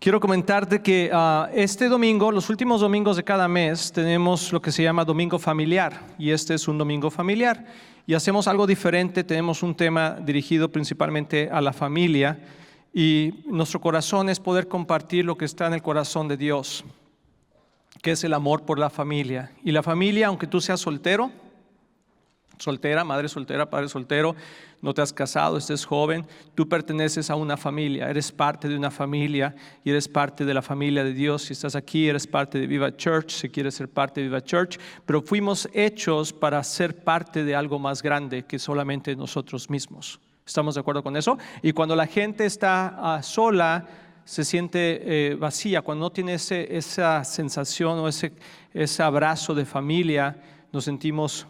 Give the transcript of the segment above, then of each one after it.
Quiero comentarte que este domingo, los últimos domingos de cada mes, tenemos lo que se llama Domingo Familiar, y este es un domingo familiar. Y hacemos algo diferente, tenemos un tema dirigido principalmente a la familia, y nuestro corazón es poder compartir lo que está en el corazón de Dios, que es el amor por la familia. Y la familia, aunque tú seas soltero, soltera, madre soltera, padre soltero, no te has casado, estés joven, tú perteneces a una familia, eres parte de una familia y eres parte de la familia de Dios. Si estás aquí, eres parte de Viva Church, si quieres ser parte de Viva Church, pero fuimos hechos para ser parte de algo más grande que solamente nosotros mismos. ¿Estamos de acuerdo con eso? Y cuando la gente está sola, se siente vacía, cuando no tiene esa sensación o ese abrazo de familia, nos sentimos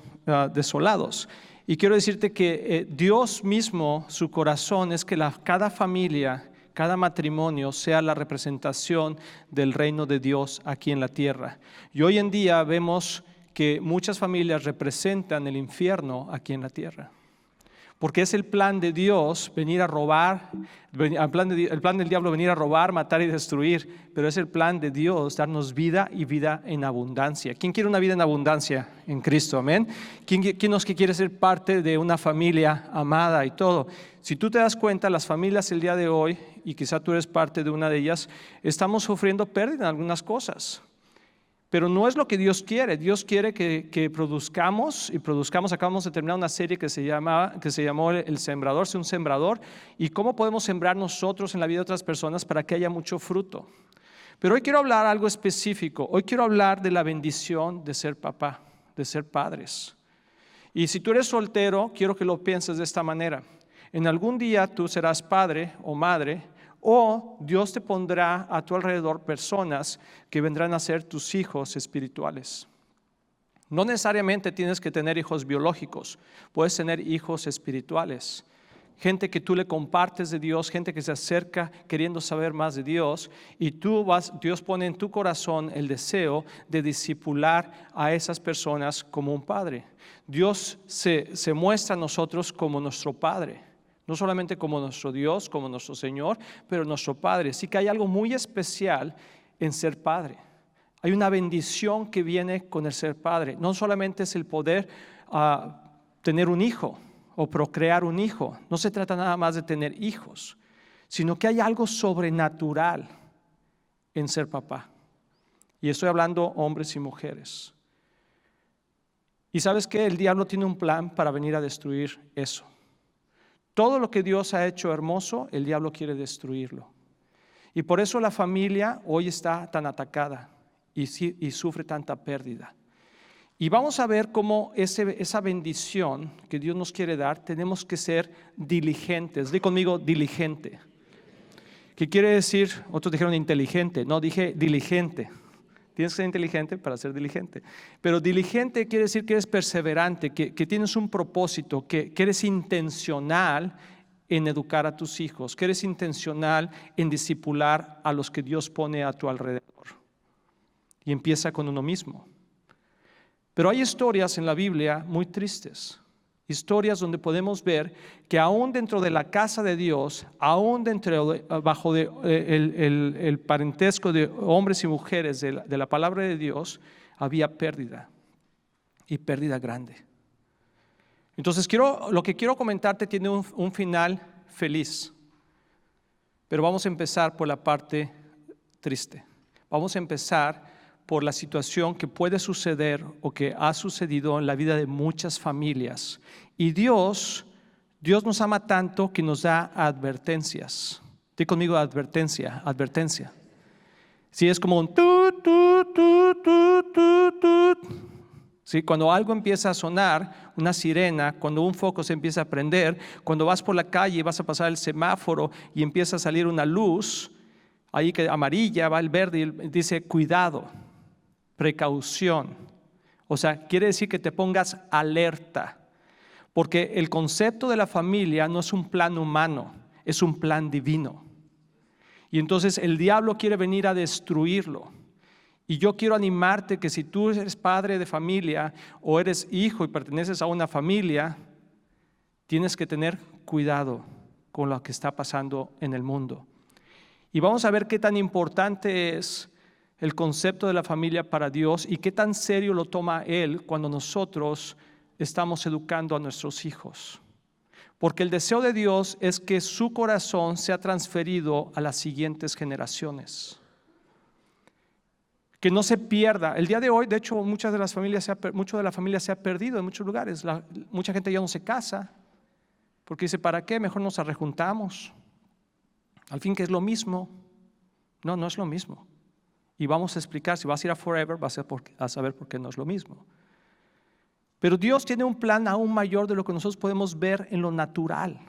desolados. Y quiero decirte que Dios mismo, su corazón es que cada familia, cada matrimonio sea la representación del reino de Dios aquí en la tierra. Y hoy en día vemos que muchas familias representan el infierno aquí en la tierra. Porque es el plan de Dios venir a robar, el plan del diablo venir a robar, matar y destruir, pero es el plan de Dios darnos vida y vida en abundancia. ¿Quién quiere una vida en abundancia en Cristo? Amén. ¿Quién es que quiere ser parte de una familia amada y todo? Si tú te das cuenta, las familias el día de hoy, y quizá tú eres parte de una de ellas, estamos sufriendo pérdida en algunas cosas. Pero no es lo que Dios quiere. Dios quiere que produzcamos y produzcamos. Acabamos de terminar una serie que se llamó El Sembrador, ser un sembrador, y cómo podemos sembrar nosotros en la vida de otras personas para que haya mucho fruto. Pero hoy quiero hablar algo específico. Hoy quiero hablar de la bendición de ser papá, de ser padres. Y si tú eres soltero, quiero que lo pienses de esta manera. En algún día tú serás padre o madre, o Dios te pondrá a tu alrededor personas que vendrán a ser tus hijos espirituales. No necesariamente tienes que tener hijos biológicos, puedes tener hijos espirituales. Gente que tú le compartes de Dios, gente que se acerca queriendo saber más de Dios, y Dios pone en tu corazón el deseo de discipular a esas personas como un padre. Dios se muestra a nosotros como nuestro Padre. No solamente como nuestro Dios, como nuestro Señor, pero nuestro Padre. Así que hay algo muy especial en ser padre. Hay una bendición que viene con el ser padre. No solamente es el poder tener un hijo o procrear un hijo. No se trata nada más de tener hijos, sino que hay algo sobrenatural en ser papá. Y estoy hablando hombres y mujeres. Y ¿sabes qué? El diablo tiene un plan para venir a destruir eso. Todo lo que Dios ha hecho hermoso, el diablo quiere destruirlo. Y por eso la familia hoy está tan atacada y sufre tanta pérdida. Y vamos a ver cómo esa bendición que Dios nos quiere dar, tenemos que ser diligentes. Di conmigo, diligente. ¿Qué quiere decir? Otros dijeron inteligente. No, dije diligente. Tienes que ser inteligente para ser diligente. Pero diligente quiere decir que eres perseverante, que tienes un propósito, que eres intencional en educar a tus hijos, que eres intencional en discipular a los que Dios pone a tu alrededor. Y empieza con uno mismo. Pero hay historias en la Biblia muy tristes. Historias donde podemos ver que aún dentro de la casa de Dios, aún bajo el parentesco de hombres y mujeres de la palabra de Dios, había pérdida, y pérdida grande. Entonces lo que quiero comentarte tiene un final feliz, pero vamos a empezar por la parte triste. Vamos a empezar por la situación que puede suceder o que ha sucedido en la vida de muchas familias. Y Dios nos ama tanto que nos da advertencias. Dí conmigo advertencia. Sí, es como un tut, tut, tut, tut, tut, tut. Sí, cuando algo empieza a sonar, una sirena, cuando un foco se empieza a prender, cuando vas por la calle y vas a pasar el semáforo y empieza a salir una luz, ahí que amarilla, va el verde y dice cuidado. Precaución. O sea, quiere decir que te pongas alerta, porque el concepto de la familia no es un plan humano, es un plan divino. Y entonces el diablo quiere venir a destruirlo. Y yo quiero animarte que si tú eres padre de familia o eres hijo y perteneces a una familia, tienes que tener cuidado con lo que está pasando en el mundo. Y vamos a ver qué tan importante es el concepto de la familia para Dios y qué tan serio lo toma Él cuando nosotros estamos educando a nuestros hijos. Porque el deseo de Dios es que su corazón sea transferido a las siguientes generaciones. Que no se pierda. El día de hoy, de hecho, mucho de la familia se ha perdido en muchos lugares. Mucha gente ya no se casa porque dice, ¿para qué? Mejor nos arrejuntamos. Al fin que es lo mismo. No, no es lo mismo. Y vamos a explicar, si vas a ir a Forever, vas a saber por qué no es lo mismo. Pero Dios tiene un plan aún mayor de lo que nosotros podemos ver en lo natural.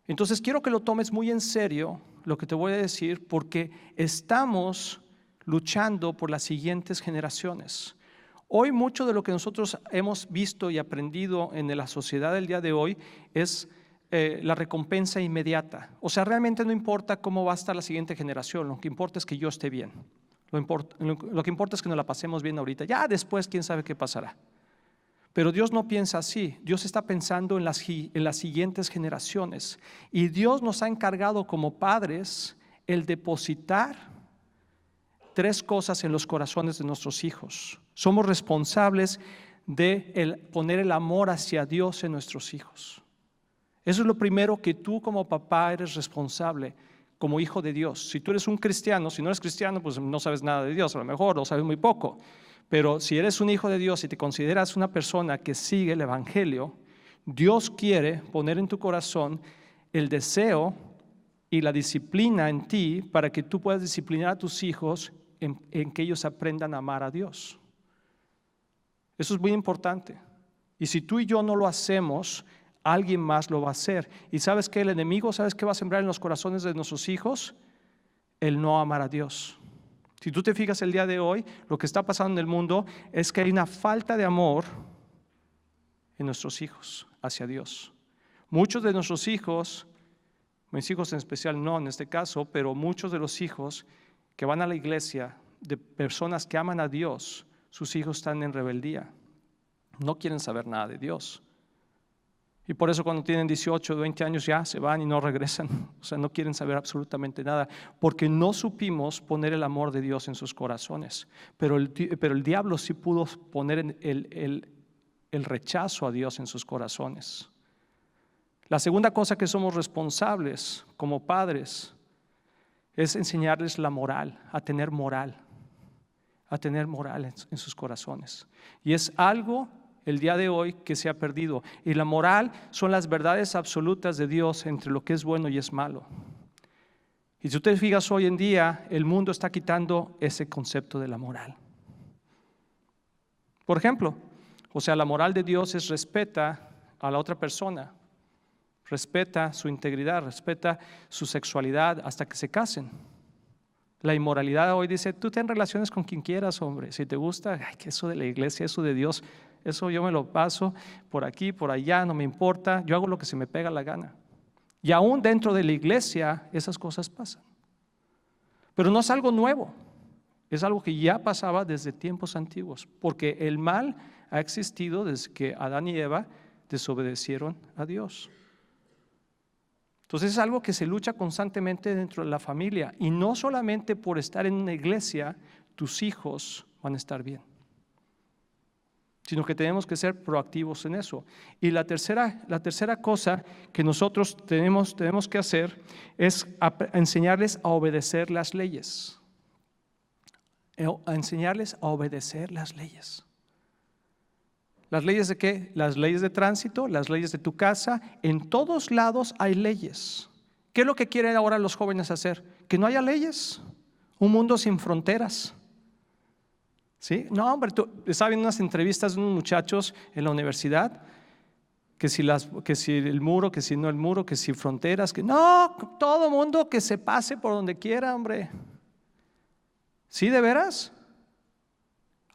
Entonces quiero que lo tomes muy en serio lo que te voy a decir, porque estamos luchando por las siguientes generaciones. Hoy mucho de lo que nosotros hemos visto y aprendido en la sociedad del día de hoy es la recompensa inmediata. O sea, realmente no importa cómo va a estar la siguiente generación, lo que importa es que yo esté bien. Lo que importa es que nos la pasemos bien ahorita. Ya después, quién sabe qué pasará. Pero Dios no piensa así. Dios está pensando en las siguientes generaciones. Y Dios nos ha encargado como padres el depositar 3 cosas en los corazones de nuestros hijos. Somos responsables de poner el amor hacia Dios en nuestros hijos. Eso es lo primero que tú como papá eres responsable, como hijo de Dios. Si tú eres un cristiano, si no eres cristiano, pues no sabes nada de Dios, a lo mejor, o sabes muy poco. Pero si eres un hijo de Dios y te consideras una persona que sigue el Evangelio, Dios quiere poner en tu corazón el deseo y la disciplina en ti para que tú puedas disciplinar a tus hijos en que ellos aprendan a amar a Dios. Eso es muy importante. Y si tú y yo no lo hacemos, alguien más lo va a hacer. ¿Y sabes qué? El enemigo, ¿sabes qué va a sembrar en los corazones de nuestros hijos? El no amar a Dios. Si tú te fijas el día de hoy, lo que está pasando en el mundo es que hay una falta de amor en nuestros hijos hacia Dios. Muchos de nuestros hijos, mis hijos en especial no en este caso, pero muchos de los hijos que van a la iglesia, de personas que aman a Dios, sus hijos están en rebeldía. No quieren saber nada de Dios. Y por eso cuando tienen 18 o 20 años ya se van y no regresan. O sea, no quieren saber absolutamente nada, porque no supimos poner el amor de Dios en sus corazones. Pero el diablo sí pudo poner el rechazo a Dios en sus corazones. La segunda cosa que somos responsables como padres es enseñarles la moral, a tener moral en sus corazones. Y es algo el día de hoy que se ha perdido. Y la moral son las verdades absolutas de Dios entre lo que es bueno y es malo. Y si tú te fijas hoy en día, el mundo está quitando ese concepto de la moral. Por ejemplo, o sea, la moral de Dios es respeta a la otra persona, respeta su integridad, respeta su sexualidad hasta que se casen. La inmoralidad hoy dice, tú ten relaciones con quien quieras, hombre. Si te gusta, ay, que eso de la iglesia, eso de Dios, eso yo me lo paso por aquí, por allá, no me importa. Yo hago lo que se me pega la gana. Y aún dentro de la iglesia esas cosas pasan. Pero no es algo nuevo. Es algo que ya pasaba desde tiempos antiguos. Porque el mal ha existido desde que Adán y Eva desobedecieron a Dios. Entonces es algo que se lucha constantemente dentro de la familia. Y no solamente por estar en una iglesia, tus hijos van a estar bien, sino que tenemos que ser proactivos en eso. Y la tercera cosa que nosotros tenemos que hacer es enseñarles a obedecer las leyes. A enseñarles a obedecer las leyes. ¿Las leyes de qué? Las leyes de tránsito, las leyes de tu casa. En todos lados hay leyes. ¿Qué es lo que quieren ahora los jóvenes hacer? Que no haya leyes. Un mundo sin fronteras. ¿Sí? No, hombre, estaba viendo unas entrevistas de unos muchachos en la universidad, que si el muro, que si no el muro, que si fronteras, que no, todo mundo que se pase por donde quiera, hombre. ¿Sí, de veras?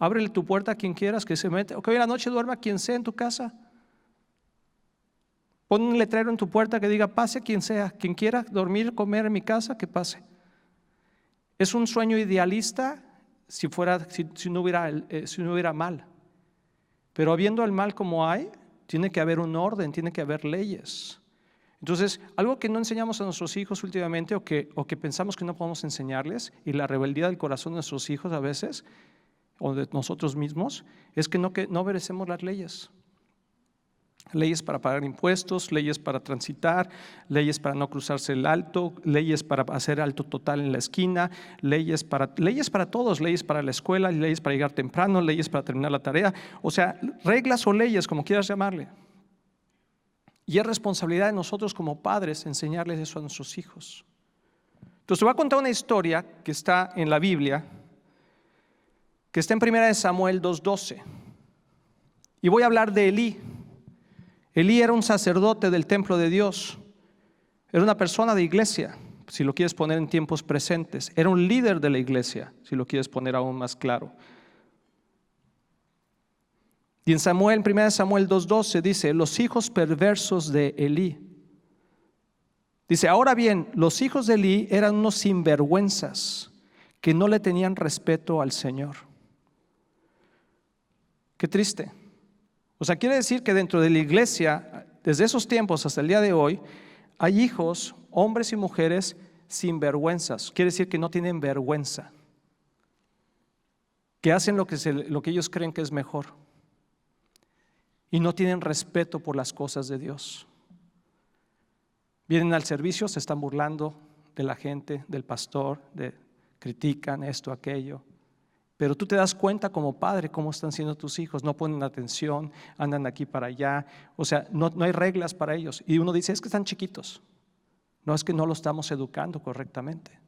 Ábrele tu puerta a quien quieras que se mete. O que hoy en la noche duerma quien sea en tu casa. Pon un letrero en tu puerta que diga, pase quien sea, quien quiera dormir, comer en mi casa, que pase. Es un sueño idealista si no hubiera mal. Pero habiendo el mal como hay, tiene que haber un orden, tiene que haber leyes. Entonces, algo que no enseñamos a nuestros hijos últimamente o que pensamos que no podemos enseñarles, y la rebeldía del corazón de nuestros hijos a veces, o de nosotros mismos, es que no obedecemos las leyes. Leyes para pagar impuestos, leyes para transitar, leyes para no cruzarse el alto, leyes para hacer alto total en la esquina, leyes para todos, leyes para la escuela, leyes para llegar temprano, leyes para terminar la tarea. O sea, reglas o leyes, como quieras llamarle. Y es responsabilidad de nosotros como padres enseñarles eso a nuestros hijos. Entonces te voy a contar una historia que está en la Biblia, que está en 1 Samuel 2:12. Y voy a hablar de Elí. Elí era un sacerdote del templo de Dios. Era una persona de iglesia, si lo quieres poner en tiempos presentes. Era un líder de la iglesia, si lo quieres poner aún más claro. Y en 1 Samuel 2:12 dice, los hijos perversos de Elí. Dice, ahora bien, los hijos de Elí eran unos sinvergüenzas que no le tenían respeto al Señor. Qué triste. O sea, quiere decir que dentro de la iglesia, desde esos tiempos hasta el día de hoy, hay hijos, hombres y mujeres sinvergüenzas. Quiere decir que no tienen vergüenza, que hacen lo que ellos creen que es mejor y no tienen respeto por las cosas de Dios. Vienen al servicio, se están burlando de la gente, del pastor, critican esto, aquello. Pero tú te das cuenta como padre cómo están siendo tus hijos, no ponen atención, andan aquí para allá, o sea, no hay reglas para ellos. Y uno dice, es que están chiquitos, no es que no lo estamos educando correctamente.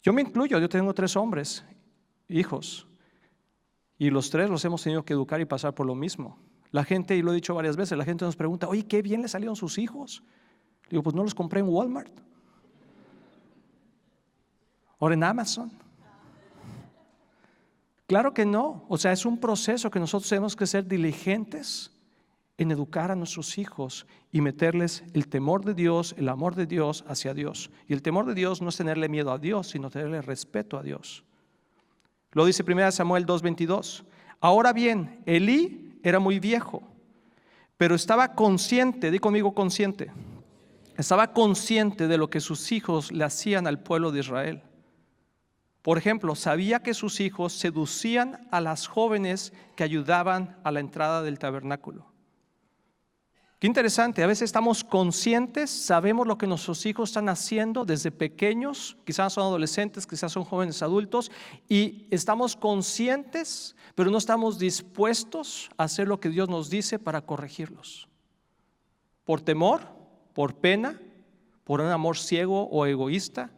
Yo me incluyo, yo tengo 3 hombres, hijos, y los 3 los hemos tenido que educar y pasar por lo mismo. La gente, y lo he dicho varias veces, la gente nos pregunta, oye, qué bien le salieron sus hijos. Digo, pues no los compré en Walmart. Ahora en Amazon. Claro que no, o sea, es un proceso que nosotros tenemos que ser diligentes en educar a nuestros hijos y meterles el temor de Dios, el amor de Dios hacia Dios. Y el temor de Dios no es tenerle miedo a Dios, sino tenerle respeto a Dios. Lo dice 1 Samuel 2:22. Ahora bien, Elí era muy viejo, pero estaba consciente, di conmigo consciente, estaba consciente de lo que sus hijos le hacían al pueblo de Israel. Por ejemplo, sabía que sus hijos seducían a las jóvenes que ayudaban a la entrada del tabernáculo. Qué interesante, a veces estamos conscientes, sabemos lo que nuestros hijos están haciendo desde pequeños, quizás son adolescentes, quizás son jóvenes adultos, y estamos conscientes, pero no estamos dispuestos a hacer lo que Dios nos dice para corregirlos. Por temor, por pena, por un amor ciego o egoísta.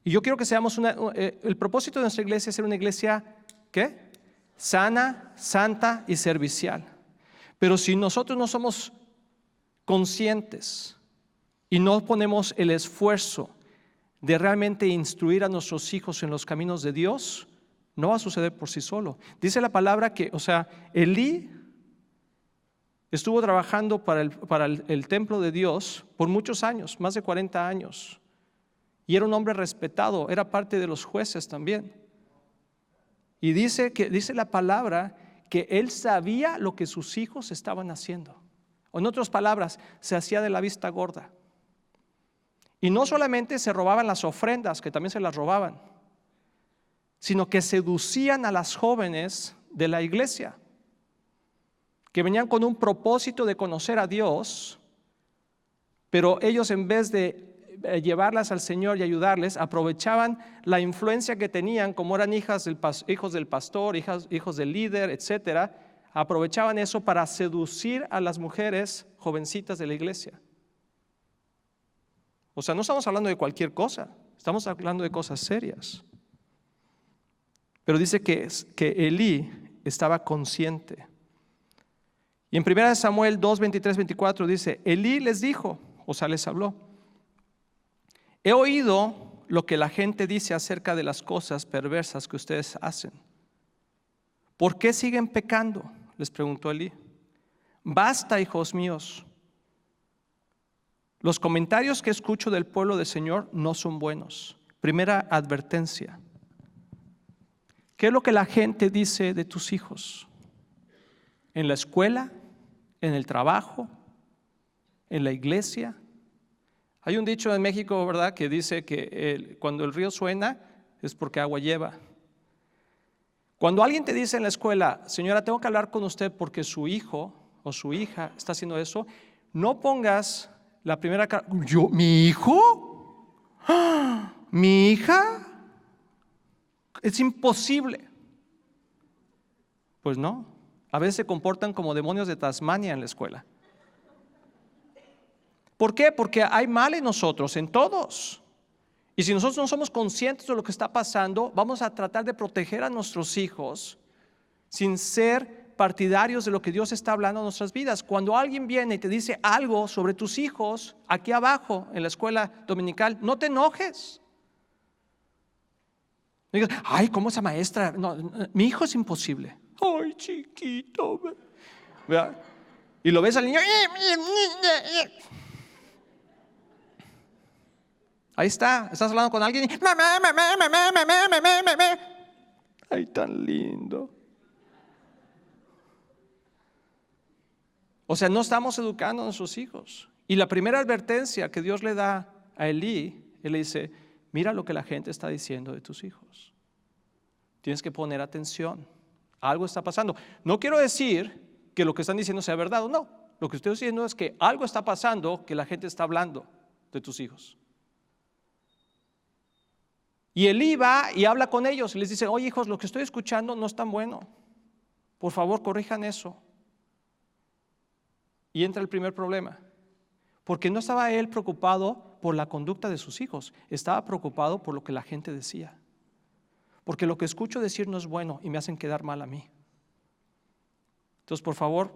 Y yo quiero que seamos el propósito de nuestra iglesia es ser una iglesia, ¿qué? Sana, santa y servicial. Pero si nosotros no somos conscientes y no ponemos el esfuerzo de realmente instruir a nuestros hijos en los caminos de Dios, no va a suceder por sí solo. Dice la palabra que, o sea, Elí estuvo trabajando para el templo de Dios por muchos años, más de 40 años. Y era un hombre respetado, era parte de los jueces también. Y dice la palabra que él sabía lo que sus hijos estaban haciendo. O en otras palabras, se hacía de la vista gorda. Y no solamente se robaban las ofrendas, que también se las robaban, sino que seducían a las jóvenes de la iglesia, que venían con un propósito de conocer a Dios, pero ellos en vez de llevarlas al Señor y ayudarles, aprovechaban la influencia que tenían, como eran hijos del pastor, hijos del líder, etcétera, aprovechaban eso para seducir a las mujeres jovencitas de la iglesia. O sea, no estamos hablando de cualquier cosa, estamos hablando de cosas serias. Pero dice que Elí estaba consciente. Y en 1 Samuel 2, 23, 24 dice, Elí les dijo, o sea, les habló, he oído lo que la gente dice acerca de las cosas perversas que ustedes hacen. ¿Por qué siguen pecando?, les preguntó Elí. Basta, hijos míos. Los comentarios que escucho del pueblo del Señor no son buenos. Primera advertencia. ¿Qué es lo que la gente dice de tus hijos? En la escuela, en el trabajo, en la iglesia. Hay un dicho en México, ¿verdad?, que dice que cuando el río suena es porque agua lleva. Cuando alguien te dice en la escuela, señora, tengo que hablar con usted porque su hijo o su hija está haciendo eso, no pongas la primera cara. ¿Yo? ¿Mi hijo? ¡Ah! ¿Mi hija? Es imposible. Pues no, a veces se comportan como demonios de Tasmania en la escuela. ¿Por qué? Porque hay mal en nosotros, en todos. Y si nosotros no somos conscientes de lo que está pasando, vamos a tratar de proteger a nuestros hijos sin ser partidarios de lo que Dios está hablando en nuestras vidas. Cuando alguien viene y te dice algo sobre tus hijos, aquí abajo en la escuela dominical, no te enojes. No digas, ay, ¿cómo esa maestra? No, mi hijo es imposible. Ay, chiquito. ¿Verdad? Y lo ves al niño. Ahí está, estás hablando con alguien y mamá. Ay, tan lindo. O sea, no estamos educando a nuestros hijos. Y la primera advertencia que Dios le da a Elí, él le dice, mira lo que la gente está diciendo de tus hijos. Tienes que poner atención. Algo está pasando. No quiero decir que lo que están diciendo sea verdad o no. Lo que estoy diciendo es que algo está pasando que la gente está hablando de tus hijos. Y Elí va y habla con ellos y les dice, oye hijos, lo que estoy escuchando no es tan bueno. Por favor, corrijan eso. Y entra el primer problema. Porque no estaba él preocupado por la conducta de sus hijos. Estaba preocupado por lo que la gente decía. Porque lo que escucho decir no es bueno y me hacen quedar mal a mí. Entonces, por favor,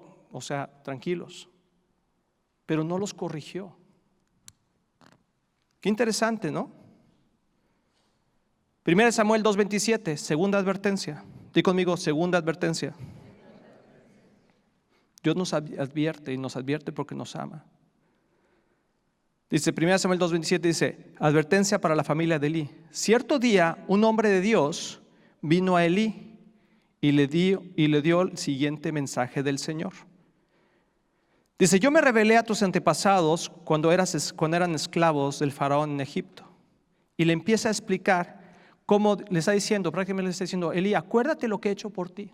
tranquilos. Pero no los corrigió. Qué interesante, ¿no? 1 Samuel 2:27, segunda advertencia. Di conmigo, segunda advertencia. Dios nos advierte y nos advierte porque nos ama. Dice 1 Samuel 2:27, dice, advertencia para la familia de Elí. Cierto día un hombre de Dios vino a Elí y le dio el siguiente mensaje del Señor. Dice, yo me rebelé a tus antepasados cuando eran esclavos del faraón en Egipto. Y le empieza a explicar cómo le está diciendo, prácticamente le está diciendo, Elí, acuérdate lo que he hecho por ti.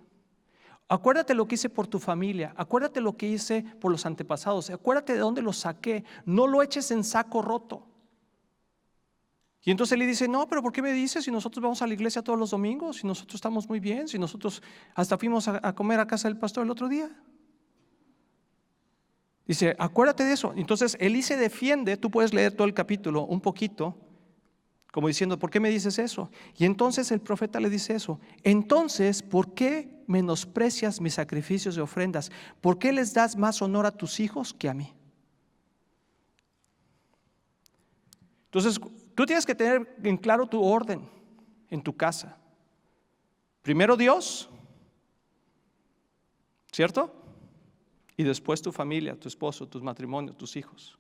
Acuérdate lo que hice por tu familia, acuérdate lo que hice por los antepasados, acuérdate de dónde los saqué, no lo eches en saco roto. Y entonces él le dice, no, pero ¿por qué me dices si nosotros vamos a la iglesia todos los domingos, si nosotros estamos muy bien, si nosotros hasta fuimos a comer a casa del pastor el otro día? Dice, acuérdate de eso. Entonces Elí se defiende, tú puedes leer todo el capítulo un poquito, como diciendo, ¿por qué me dices eso? Y entonces el profeta le dice eso. Entonces, ¿por qué menosprecias mis sacrificios y ofrendas? ¿Por qué les das más honor a tus hijos que a mí? Entonces, tú tienes que tener en claro tu orden en tu casa. Primero Dios, ¿cierto? Y después tu familia, tu esposo, tus matrimonios, tus hijos.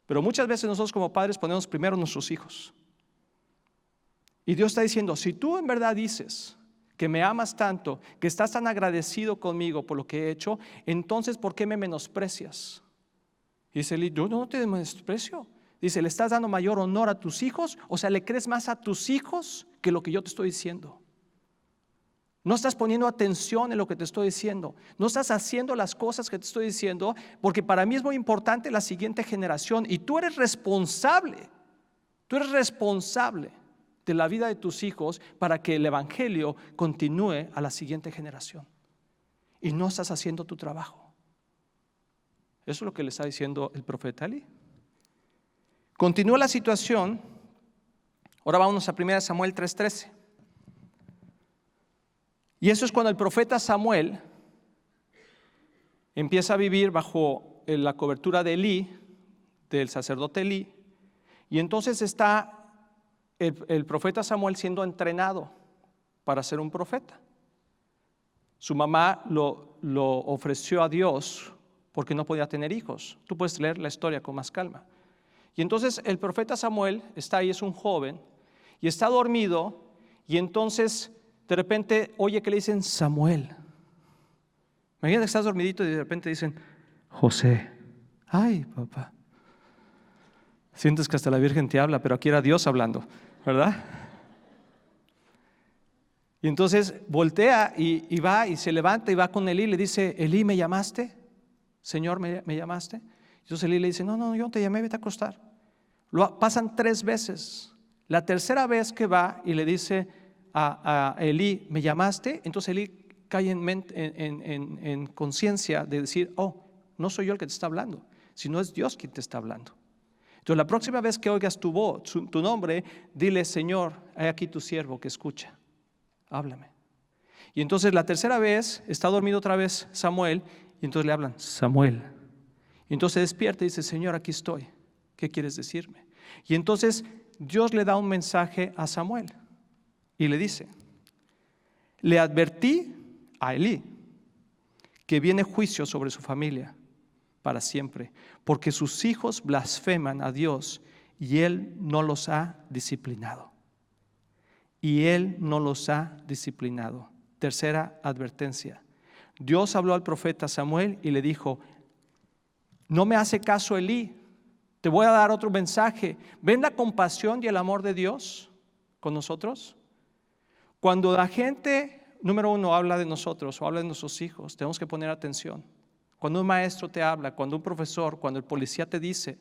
Pero muchas veces nosotros como padres ponemos primero nuestros hijos. Y Dios está diciendo, si tú en verdad dices que me amas tanto, que estás tan agradecido conmigo por lo que he hecho, entonces ¿por qué me menosprecias? Y dice Elí, yo no te menosprecio. Dice, ¿le estás dando mayor honor a tus hijos? O sea, ¿le crees más a tus hijos que lo que yo te estoy diciendo? No estás poniendo atención en lo que te estoy diciendo. No estás haciendo las cosas que te estoy diciendo, porque para mí es muy importante la siguiente generación. Y tú eres responsable. Tú eres responsable de la vida de tus hijos para que el evangelio continúe a la siguiente generación. Y no estás haciendo tu trabajo. Eso es lo que le está diciendo el profeta Elí. Continúa la situación. Ahora vamos a 1 Samuel 3:13. Y eso es cuando el profeta Samuel empieza a vivir bajo la cobertura de Elí, del sacerdote Elí. Y entonces está el profeta Samuel siendo entrenado para ser un profeta. Su mamá lo ofreció a Dios porque no podía tener hijos. Tú puedes leer la historia con más calma. Y entonces el profeta Samuel está ahí, es un joven, y está dormido, y entonces de repente oye que le dicen Samuel. Imagínate que estás dormidito y de repente dicen José. Ay, papá. Sientes que hasta la Virgen te habla, pero aquí era Dios hablando, ¿verdad? Y entonces voltea y va y se levanta y va con Elí y le dice, Elí, ¿me llamaste? Señor, ¿me llamaste? Entonces Elí le dice, no, yo no te llamé, vete a acostar. Pasan 3 veces. La tercera vez que va y le dice a Elí, ¿me llamaste? Entonces Elí cae en conciencia de decir, oh, no soy yo el que te está hablando, sino es Dios quien te está hablando. Entonces la próxima vez que oigas tu voz, tu nombre, dile, Señor, hay aquí tu siervo que escucha, háblame. Y entonces la tercera vez está dormido otra vez Samuel y entonces le hablan, Samuel. Y entonces despierta y dice, Señor, aquí estoy, ¿qué quieres decirme? Y entonces Dios le da un mensaje a Samuel y le dice, le advertí a Elí que viene juicio sobre su familia para siempre, porque sus hijos blasfeman a Dios y Él no los ha disciplinado. Y Él no los ha disciplinado. Tercera advertencia. Dios habló al profeta Samuel y le dijo, no me hace caso Elí, te voy a dar otro mensaje. ¿Ven la compasión y el amor de Dios con nosotros? Cuando la gente, número uno, habla de nosotros o habla de nuestros hijos, tenemos que poner atención. Cuando un maestro te habla, cuando un profesor, cuando el policía te dice,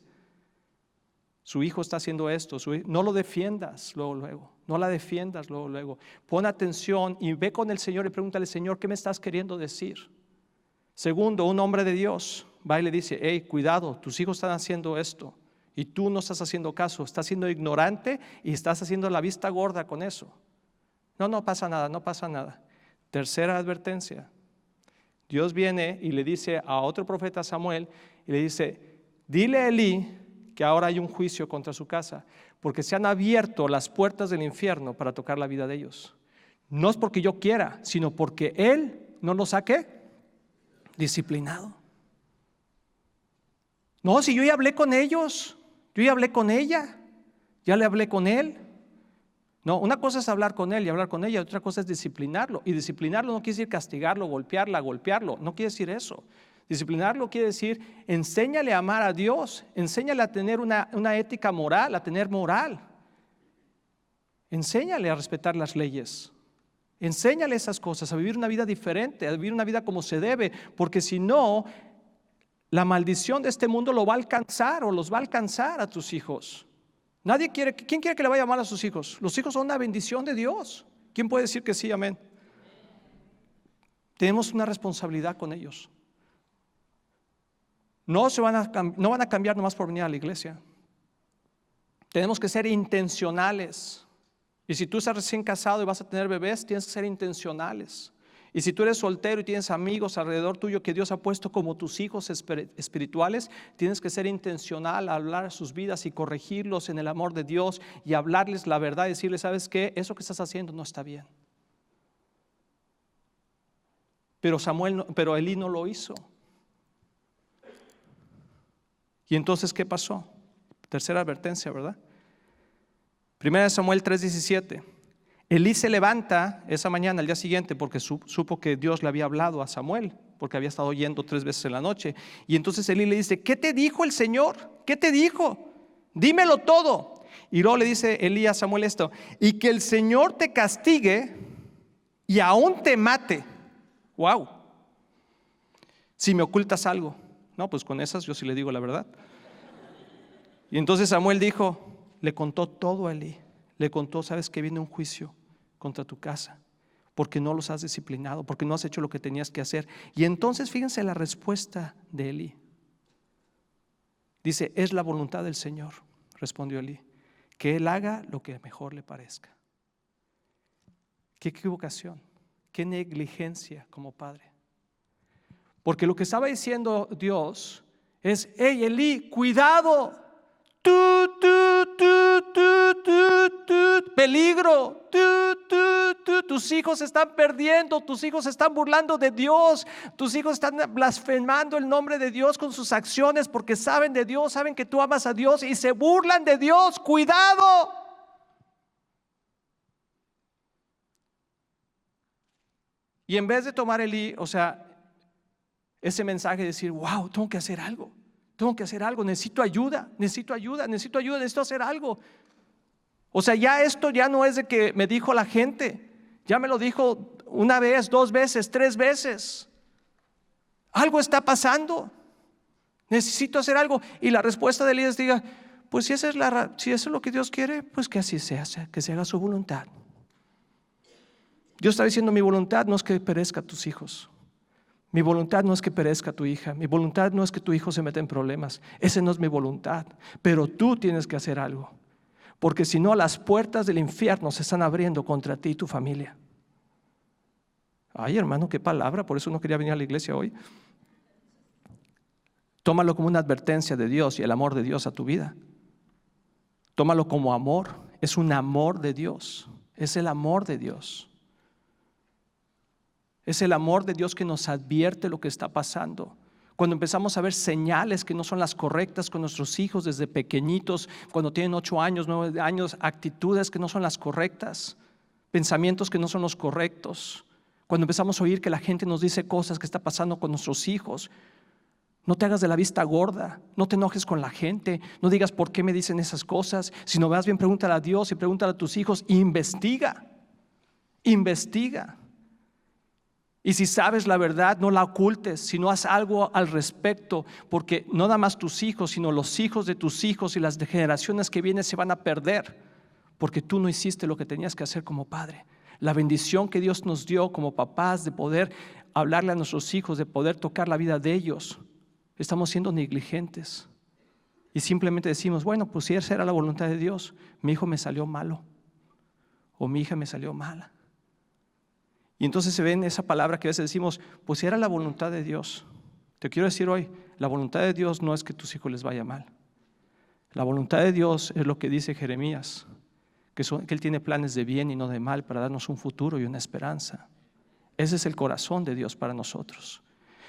su hijo está haciendo esto, no lo defiendas luego, no la defiendas luego. Pon atención y ve con el Señor y pregúntale, Señor, ¿qué me estás queriendo decir? Segundo, un hombre de Dios va y le dice, hey, cuidado, tus hijos están haciendo esto y tú no estás haciendo caso, estás siendo ignorante y estás haciendo la vista gorda con eso. No pasa nada. Tercera advertencia. Dios viene y le dice a otro profeta Samuel y le dice, dile a Elí que ahora hay un juicio contra su casa, porque se han abierto las puertas del infierno para tocar la vida de ellos. No es porque yo quiera, sino porque Él no los ha disciplinado. No, si yo ya hablé con ellos, yo ya hablé con ella, ya le hablé con él. No, una cosa es hablar con él y hablar con ella, otra cosa es disciplinarlo. Y disciplinarlo no quiere decir castigarlo, golpearlo, no quiere decir eso. Disciplinarlo quiere decir, enséñale a amar a Dios, enséñale a tener una ética moral, a tener moral. Enséñale a respetar las leyes. Enséñale esas cosas, a vivir una vida diferente, a vivir una vida como se debe, porque si no, la maldición de este mundo lo va a alcanzar o los va a alcanzar a tus hijos. ¿Quién quiere que le vaya mal a sus hijos? Los hijos son una bendición de Dios. ¿Quién puede decir que sí, amén? Tenemos una responsabilidad con ellos. No van a cambiar nomás por venir a la iglesia. Tenemos que ser intencionales. Y si tú estás recién casado y vas a tener bebés, tienes que ser intencionales. Y si tú eres soltero y tienes amigos alrededor tuyo que Dios ha puesto como tus hijos espirituales, tienes que ser intencional a hablar a sus vidas y corregirlos en el amor de Dios y hablarles la verdad y decirles, ¿sabes qué? Eso que estás haciendo no está bien. Pero Elí no lo hizo. Y entonces, ¿qué pasó? Tercera advertencia, ¿verdad? 1 Samuel 3:17. Elí se levanta esa mañana, al día siguiente, porque supo que Dios le había hablado a Samuel, porque había estado oyendo 3 veces en la noche. Y entonces Elí le dice, ¿qué te dijo el Señor? ¿Qué te dijo? Dímelo todo. Y luego le dice Elí a Samuel esto, y que el Señor te castigue y aún te mate. Wow. Si me ocultas algo. No, pues con esas yo sí le digo la verdad. Y entonces Samuel le contó todo a Elí. Le contó, sabes que viene un juicio contra tu casa, porque no los has disciplinado, porque no has hecho lo que tenías que hacer. Y entonces fíjense la respuesta de Elí. Dice, es la voluntad del Señor, respondió Elí, que Él haga lo que mejor le parezca. Qué equivocación, qué negligencia como padre. Porque lo que estaba diciendo Dios es, hey Elí, cuidado, peligro, tus hijos se están perdiendo, tus hijos se están burlando de Dios, tus hijos están blasfemando el nombre de Dios con sus acciones porque saben de Dios, saben que tú amas a Dios y se burlan de Dios, cuidado. Y en vez de tomar Elí, ese mensaje de decir, wow, tengo que hacer algo, necesito ayuda, necesito hacer algo. O sea, ya esto ya no es de que me dijo la gente, ya me lo dijo una vez, 2 veces, 3 veces. Algo está pasando, necesito hacer algo. Y la respuesta de Elías diga, pues si eso es lo que Dios quiere, pues que así se hace, que se haga su voluntad. Dios está diciendo, mi voluntad no es que perezca tus hijos. Mi voluntad no es que perezca tu hija. Mi voluntad no es que tu hijo se meta en problemas. Esa no es mi voluntad. Pero tú tienes que hacer algo. Porque si no, las puertas del infierno se están abriendo contra ti y tu familia. Ay, hermano, qué palabra. Por eso no quería venir a la iglesia hoy. Tómalo como una advertencia de Dios y el amor de Dios a tu vida. Tómalo como amor. Es un amor de Dios. Es el amor de Dios. Es el amor de Dios que nos advierte lo que está pasando. Cuando empezamos a ver señales que no son las correctas con nuestros hijos desde pequeñitos, cuando tienen 8 años, 9 años, actitudes que no son las correctas, pensamientos que no son los correctos. Cuando empezamos a oír que la gente nos dice cosas que está pasando con nuestros hijos, no te hagas de la vista gorda, no te enojes con la gente, no digas por qué me dicen esas cosas, sino más bien pregúntale a Dios y pregúntale a tus hijos, investiga. Y si sabes la verdad, no la ocultes, sino haz algo al respecto, porque no nada más tus hijos, sino los hijos de tus hijos y las generaciones que vienen se van a perder, porque tú no hiciste lo que tenías que hacer como padre. La bendición que Dios nos dio como papás de poder hablarle a nuestros hijos, de poder tocar la vida de ellos, estamos siendo negligentes. Y simplemente decimos, bueno, pues si esa era la voluntad de Dios, mi hijo me salió malo, o mi hija me salió mala. Y entonces se ve en esa palabra que a veces decimos, pues si era la voluntad de Dios. Te quiero decir hoy, la voluntad de Dios no es que tus hijos les vaya mal. La voluntad de Dios es lo que dice Jeremías, que Él tiene planes de bien y no de mal para darnos un futuro y una esperanza. Ese es el corazón de Dios para nosotros.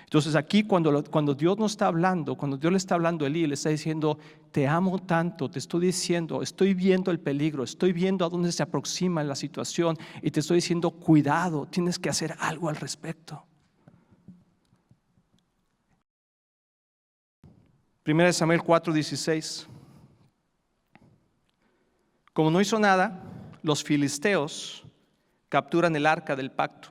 Entonces aquí cuando Dios nos está hablando, cuando Dios le está hablando a Elí, le está diciendo, te amo tanto, te estoy diciendo, estoy viendo el peligro, estoy viendo a dónde se aproxima la situación y te estoy diciendo, cuidado, tienes que hacer algo al respecto. 1 Samuel 4:16. Como no hizo nada, los filisteos capturan el arca del pacto,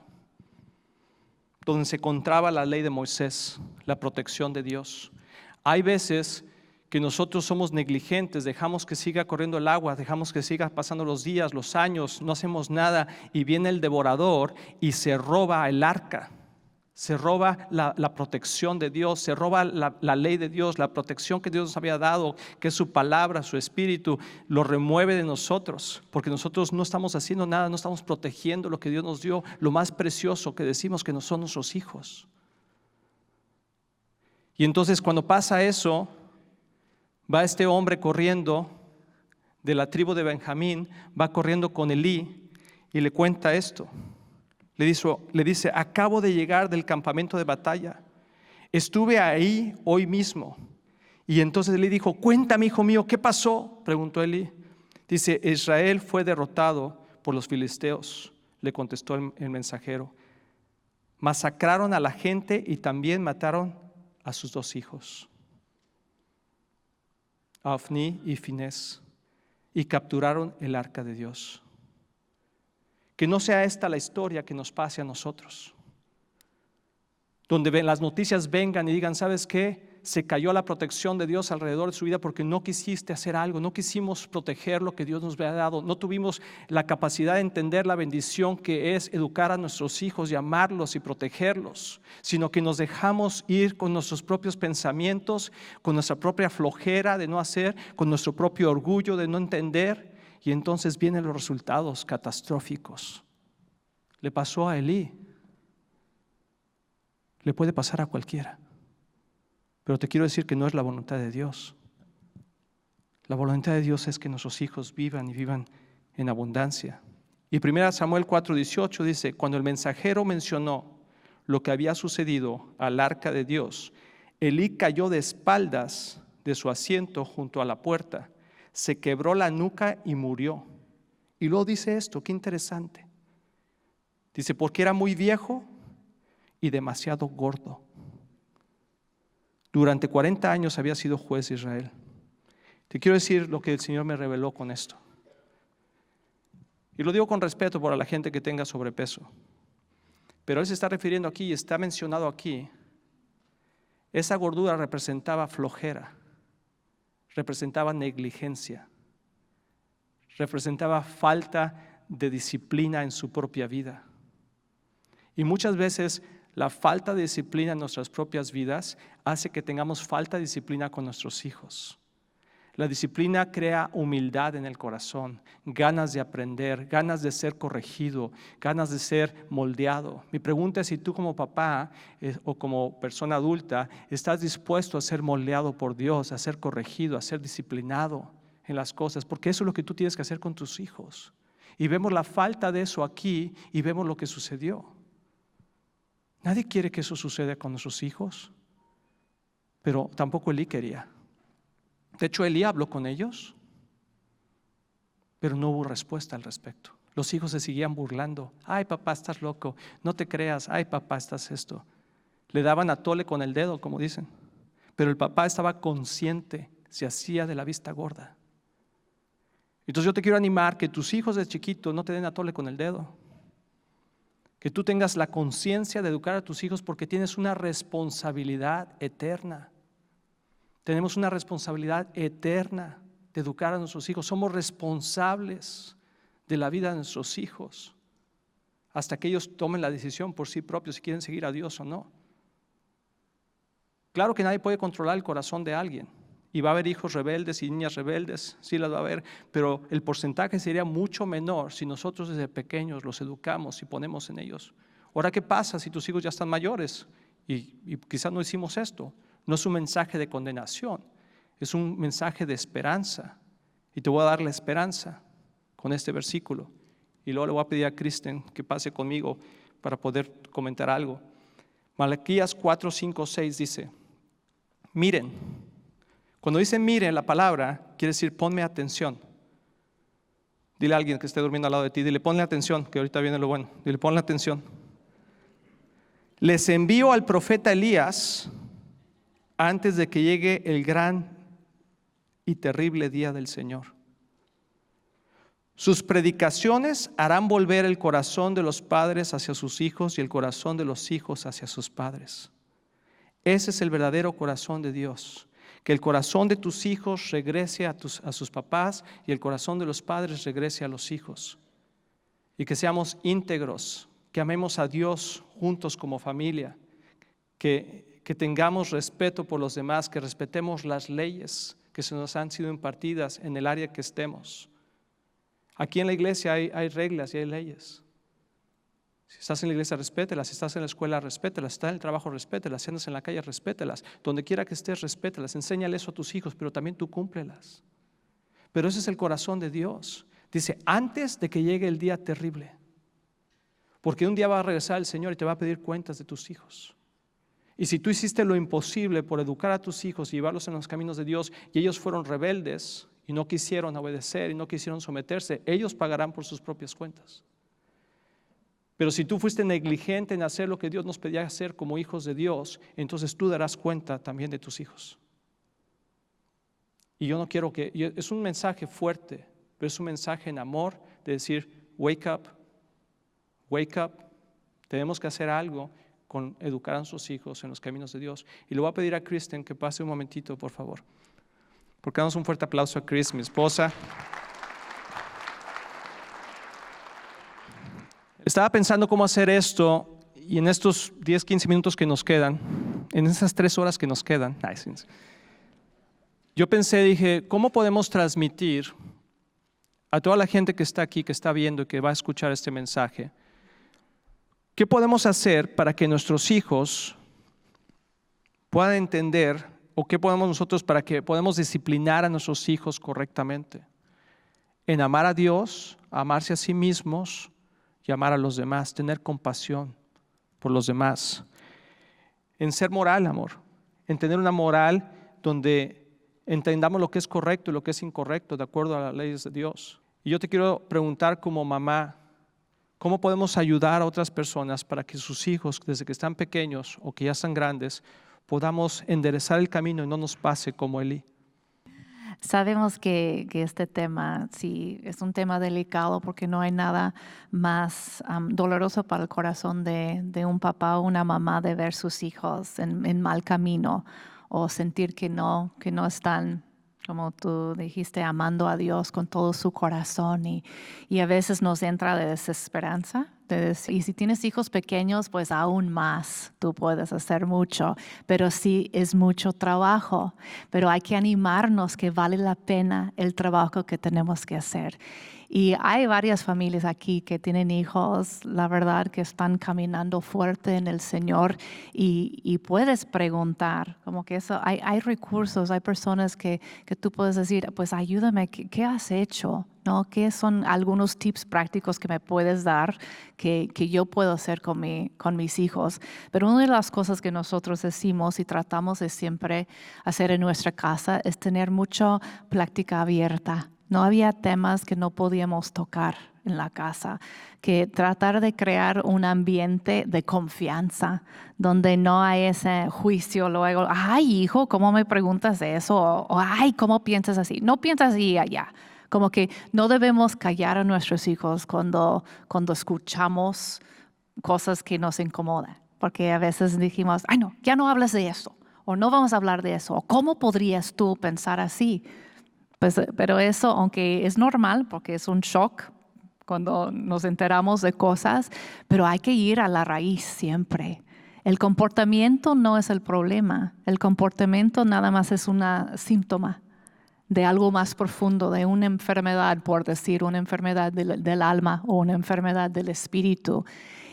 donde se encontraba la ley de Moisés, la protección de Dios. Hay veces que nosotros somos negligentes, dejamos que siga corriendo el agua, dejamos que siga pasando los días, los años, no hacemos nada y viene el devorador y se roba el arca, se roba la protección de Dios, se roba la ley de Dios, la protección que Dios nos había dado, que es su palabra, su espíritu, lo remueve de nosotros, porque nosotros no estamos haciendo nada, no estamos protegiendo lo que Dios nos dio, lo más precioso que decimos que no son nuestros hijos. Y entonces cuando pasa eso, va este hombre corriendo de la tribu de Benjamín, va corriendo con Elí y le cuenta esto. Le dice, acabo de llegar del campamento de batalla, estuve ahí hoy mismo. Y entonces Elí dijo, cuéntame, hijo mío, ¿qué pasó? Preguntó Elí. Dice, Israel fue derrotado por los filisteos, le contestó el mensajero. Masacraron a la gente y también mataron a sus 2 hijos, a Ofni y Finés, y capturaron el arca de Dios. Que no sea esta la historia que nos pase a nosotros, donde las noticias vengan y digan, ¿sabes qué? Se cayó la protección de Dios alrededor de su vida porque no quisiste hacer algo, no quisimos proteger lo que Dios nos había dado, no tuvimos la capacidad de entender la bendición que es educar a nuestros hijos y amarlos y protegerlos, sino que nos dejamos ir con nuestros propios pensamientos, con nuestra propia flojera de no hacer, con nuestro propio orgullo de no entender. Y entonces vienen los resultados catastróficos. Le pasó a Elí. Le puede pasar a cualquiera. Pero te quiero decir que no es la voluntad de Dios. La voluntad de Dios es que nuestros hijos vivan y vivan en abundancia. Y 1 Samuel 4:18 dice, cuando el mensajero mencionó lo que había sucedido al arca de Dios, Elí cayó de espaldas de su asiento junto a la puerta. Se quebró la nuca y murió. Y luego dice esto, qué interesante. Dice, porque era muy viejo y demasiado gordo. Durante 40 años había sido juez de Israel. Te quiero decir lo que el Señor me reveló con esto. Y lo digo con respeto para la gente que tenga sobrepeso. Pero Él se está refiriendo aquí y está mencionado aquí. Esa gordura representaba flojera, representaba negligencia, representaba falta de disciplina en su propia vida. Y muchas veces la falta de disciplina en nuestras propias vidas hace que tengamos falta de disciplina con nuestros hijos. La disciplina crea humildad en el corazón, ganas de aprender, ganas de ser corregido, ganas de ser moldeado. Mi pregunta es si tú como papá o como persona adulta estás dispuesto a ser moldeado por Dios, a ser corregido, a ser disciplinado en las cosas, porque eso es lo que tú tienes que hacer con tus hijos. Y vemos la falta de eso aquí y vemos lo que sucedió. Nadie quiere que eso suceda con nuestros hijos, pero tampoco Elí quería. De hecho, Elí habló con ellos, pero no hubo respuesta al respecto. Los hijos se seguían burlando. Ay, papá, estás loco. No te creas. Ay, papá, estás esto. Le daban a tole con el dedo, como dicen. Pero el papá estaba consciente, se hacía de la vista gorda. Entonces yo te quiero animar que tus hijos de chiquito no te den a tole con el dedo. Que tú tengas la conciencia de educar a tus hijos porque tienes una responsabilidad eterna. Tenemos una responsabilidad eterna de educar a nuestros hijos. Somos responsables de la vida de nuestros hijos hasta que ellos tomen la decisión por sí propios si quieren seguir a Dios o no. Claro que nadie puede controlar el corazón de alguien y va a haber hijos rebeldes y niñas rebeldes, sí las va a haber, pero el porcentaje sería mucho menor si nosotros desde pequeños los educamos y ponemos en ellos. Ahora, ¿qué pasa si tus hijos ya están mayores y quizás no hicimos esto? No es un mensaje de condenación, es un mensaje de esperanza. Y te voy a dar la esperanza con este versículo. Y luego le voy a pedir a Kristen que pase conmigo para poder comentar algo. Malaquías 4, 5, 6 dice, miren. Cuando dice miren, la palabra quiere decir ponme atención. Dile a alguien que esté durmiendo al lado de ti, dile ponle atención, que ahorita viene lo bueno. Dile ponle atención. Les envío al profeta Elías antes de que llegue el gran y terrible día del Señor. Sus predicaciones harán volver el corazón de los padres hacia sus hijos y el corazón de los hijos hacia sus padres. Ese es el verdadero corazón de Dios. Que el corazón de tus hijos regrese a sus papás y el corazón de los padres regrese a los hijos. Y que seamos íntegros, que amemos a Dios juntos como familia, que tengamos respeto por los demás, que respetemos las leyes que se nos han sido impartidas en el área que estemos. Aquí en la iglesia hay reglas y hay leyes. Si estás en la iglesia, respételas. Si estás en la escuela, respételas. Si estás en el trabajo, respételas. Si andas en la calle, respételas. Donde quiera que estés, respételas. Enséñale eso a tus hijos, pero también tú cúmplelas. Pero ese es el corazón de Dios. Dice, antes de que llegue el día terrible. Porque un día va a regresar el Señor y te va a pedir cuentas de tus hijos. Y si tú hiciste lo imposible por educar a tus hijos y llevarlos en los caminos de Dios y ellos fueron rebeldes y no quisieron obedecer y no quisieron someterse, ellos pagarán por sus propias cuentas. Pero si tú fuiste negligente en hacer lo que Dios nos pedía hacer como hijos de Dios, entonces tú darás cuenta también de tus hijos. Y yo no quiero es un mensaje fuerte, pero es un mensaje en amor de decir, wake up, tenemos que hacer algo con educar a sus hijos en los caminos de Dios. Y le voy a pedir a Kristen que pase un momentito, por favor. Porque damos un fuerte aplauso a Chris, mi esposa. Estaba pensando cómo hacer esto y en estos 10, 15 minutos que nos quedan, en esas 3 horas que nos quedan, yo dije, ¿cómo podemos transmitir a toda la gente que está aquí, que está viendo y que va a escuchar este mensaje? ¿Qué podemos hacer para que nuestros hijos puedan entender o qué podemos nosotros para que podamos disciplinar a nuestros hijos correctamente? En amar a Dios, amarse a sí mismos y amar a los demás, tener compasión por los demás. En ser moral, amor, en tener una moral donde entendamos lo que es correcto y lo que es incorrecto de acuerdo a las leyes de Dios. Y yo te quiero preguntar como mamá, ¿cómo podemos ayudar a otras personas para que sus hijos, desde que están pequeños o que ya están grandes, podamos enderezar el camino y no nos pase como Elí. Sabemos que este tema sí es un tema delicado porque no hay nada más doloroso para el corazón de un papá o una mamá de ver sus hijos en mal camino o sentir que no están, como tú dijiste, amando a Dios con todo su corazón y a veces nos entra de desesperanza. Y si tienes hijos pequeños, pues aún más, tú puedes hacer mucho, pero sí es mucho trabajo, pero hay que animarnos que vale la pena el trabajo que tenemos que hacer. Y hay varias familias aquí que tienen hijos, la verdad, que están caminando fuerte en el Señor y puedes preguntar, como que eso, hay recursos, hay personas que tú puedes decir, pues ayúdame, ¿qué has hecho? ¿No? ¿Qué son algunos tips prácticos que me puedes dar que yo puedo hacer con mis hijos? Pero una de las cosas que nosotros decimos y tratamos de siempre hacer en nuestra casa es tener mucha plática abierta. No había temas que no podíamos tocar en la casa, que tratar de crear un ambiente de confianza, donde no hay ese juicio luego, ay hijo, ¿cómo me preguntas eso? O ay, ¿cómo piensas así? No piensas así allá. Como que no debemos callar a nuestros hijos cuando escuchamos cosas que nos incomodan, porque a veces dijimos, ay no, ya no hablas de eso, o no vamos a hablar de eso, o ¿cómo podrías tú pensar así? Pues, pero eso, aunque es normal, porque es un shock cuando nos enteramos de cosas, pero hay que ir a la raíz siempre. El comportamiento no es el problema, el comportamiento nada más es un síntoma de algo más profundo, de una enfermedad, por decir, una enfermedad del alma o una enfermedad del espíritu,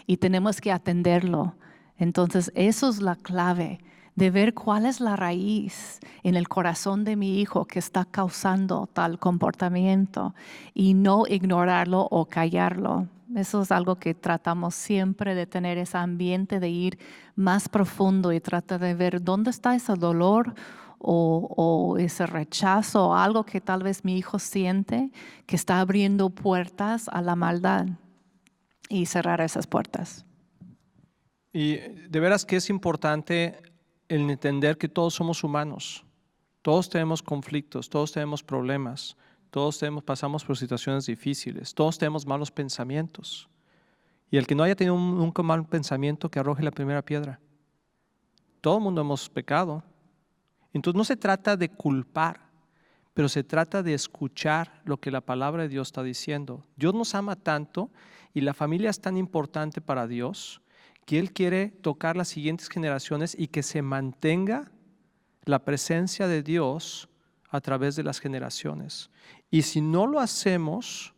y tenemos que atenderlo. Entonces, eso es la clave, de ver cuál es la raíz en el corazón de mi hijo que está causando tal comportamiento y no ignorarlo o callarlo. Eso es algo que tratamos siempre de tener, ese ambiente de ir más profundo y tratar de ver dónde está ese dolor o ese rechazo o algo que tal vez mi hijo siente que está abriendo puertas a la maldad y cerrar esas puertas. Y de veras que es importante el entender que todos somos humanos, todos tenemos conflictos, todos tenemos problemas, todos pasamos por situaciones difíciles, todos tenemos malos pensamientos. Y el que no haya tenido nunca un mal pensamiento, que arroje la primera piedra. Todo el mundo hemos pecado. Entonces no se trata de culpar, pero se trata de escuchar lo que la palabra de Dios está diciendo. Dios nos ama tanto y la familia es tan importante para Dios que Él quiere tocar las siguientes generaciones y que se mantenga la presencia de Dios a través de las generaciones. Y si no lo hacemos,